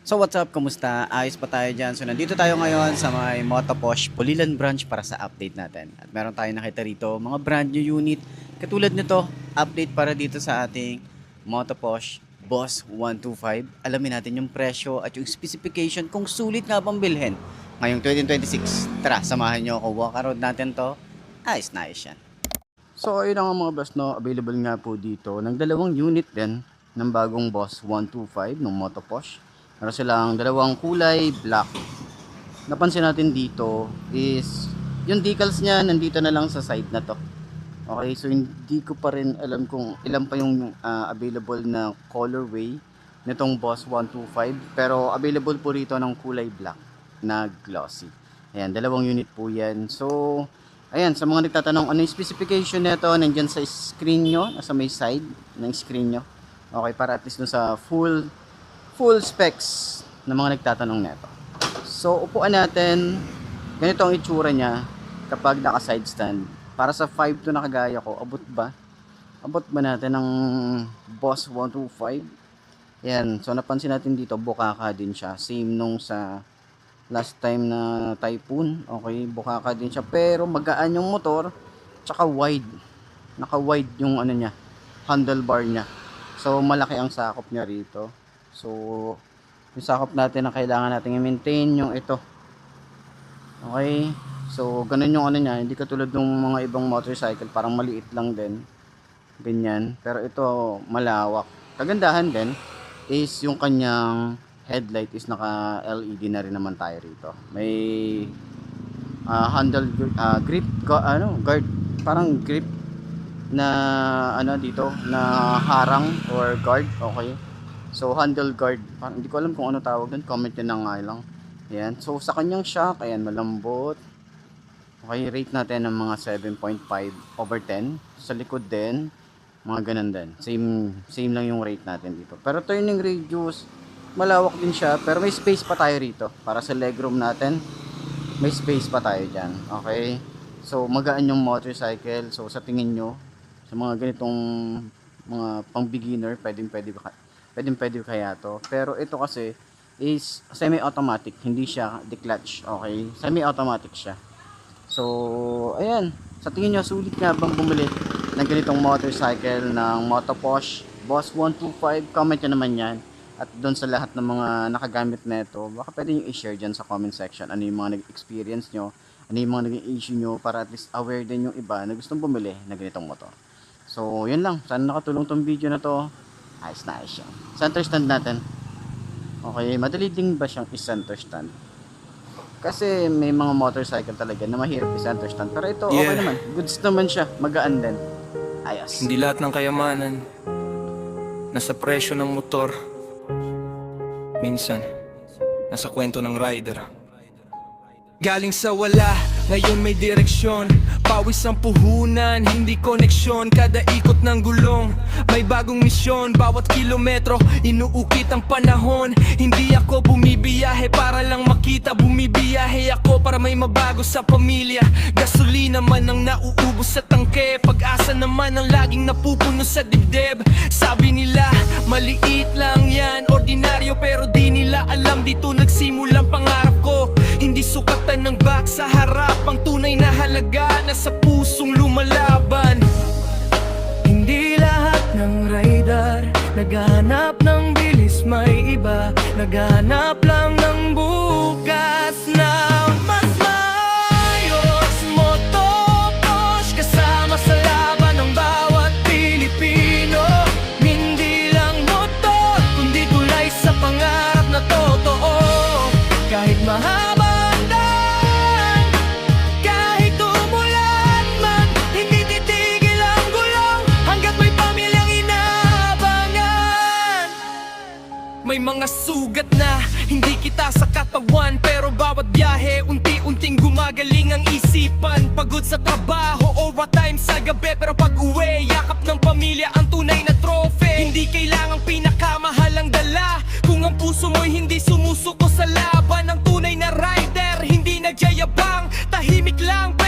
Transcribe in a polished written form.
So what's up, kumusta? Ayos pa tayo dyan. So nandito tayo ngayon sa may Motoposh Pulilan branch para sa update natin. At meron tayong nakita rito, mga brand new unit. Katulad nito, update para dito sa ating Motoposh Boss 125. Alamin natin yung presyo at yung specification kung sulit nga bang bilhin ngayong 2026. Tara, samahan nyo ako. Walk around natin to. Ayos na ayos yan. So ayun nga mga boss, no, available nga po dito ng dalawang unit din ng bagong Boss 125 ng Motoposh. Meron silang dalawang kulay black. Napansin natin dito is yung decals niya nandito na lang sa side na to. Okay, so hindi ko pa rin alam kung ilan pa yung available na colorway nitong Boss 125, pero available po rito ng kulay black na glossy. Ayan, dalawang unit po yan. So ayan, sa mga nagtatanong ano yung specification nito, nandyan sa screen nyo, nasa may side ng screen nyo. Okay, para at least dun sa full specs ng mga nagtatanong nito. So upuan natin, ganito ang itsura niya kapag naka side stand. Para sa 5'2" na kagaya ko, abot ba natin ng Boss 125? Yan, so napansin natin dito, bukaka din siya, same nung sa last time na Typhoon. Okay, bukaka din siya, pero magaan yung motor, tsaka wide, naka wide yung ano niya, handlebar niya. So malaki ang sakop niya rito. So, yung sakop natin na kailangan natin i-maintain yung ito. Okay? So, ganun yung ano niya. Hindi katulad ng mga ibang motorcycle. Parang maliit lang din. Ganyan. Pero ito, malawak. Kagandahan din is yung kanyang headlight is naka LED na rin naman tayo rito. May handle grip, guard. Parang grip na ano dito, na harang or guard. Okay? So handle guard, parang hindi ko alam kung ano tawag doon, comment nyo na nga lang. Ayan, so sa kanyang shock, ayan, malambot. Okay, rate natin ng mga 7.5/10. Sa likod din, mga ganun din. Same lang yung rate natin dito. Pero turning radius, malawak din siya, pero may space pa tayo rito. Para sa legroom natin, may space pa tayo dyan. Okay, so magaan yung motorcycle. So sa tingin nyo, sa mga ganitong mga pang beginner, pwede kaya to. Pero ito kasi is semi-automatic, hindi siya de-clutch. Okay, semi-automatic siya. So ayan, sa tingin nyo sulit nga bang bumili ng ganitong motorcycle ng Motoposh Boss 125? Comment nyo naman yan. At doon sa lahat ng mga nakagamit na ito, baka pwede nyo i-share dyan sa comment section ano yung mga nag-experience nyo, ano yung mga naging issue nyo, para at least aware din yung iba na gustong bumili ng ganitong motor. So yun lang, sana nakatulong tong video na to. Ayos na ayos siya. Center stand natin. Okay, madali din ba siyang i-center stand? Kasi may mga motorcycle talaga na mahirap i-center stand. Pero ito, okay naman. Goods naman siya. Magaan din. Ayos. Hindi lahat ng kayamanan nasa presyo ng motor. Minsan, nasa kwento ng rider. Galing sa wala, ngayon may direksyon. Pawis ang puhunan, hindi koneksyon. Kada ikot ng gulong, may bagong misyon. Bawat kilometro, inuukit ang panahon. Hindi ako bumibiyahe para lang makita. Bumibiyahe ako para may mabago sa pamilya. Gasolina man ang nauubos sa tangke. Pag-asa naman ang laging napupuno sa dibdib. Sabi nila, maliit lang yan, ordinaryo, pero di nila alam dito nagsimulang pangarap ko. Hindi sukatan ng bag sa harap, ang tunay na halaga nasa pusong lumalaban. Hindi lahat ng rider naghanap ng bilis, may iba naghanap lang ng bukas na mas maayos. Motoposh, kasama sa laban ng bawat Pilipino. Hindi lang motor, kundi tulay sa pangarap na totoo. Kahit mahaba may mga sugat na hindi kita sa katawan, pero bawat biyahe unti-unting gumagaling ang isipan. Pagod sa trabaho, overtime sa gabi, pero pag uwi, yakap ng pamilya ang tunay na trophy. Hindi kailangang pinakamahalang dala kung ang puso mo'y hindi sumusuko sa laban. Ang tunay na rider, hindi nagyayabang, tahimik lang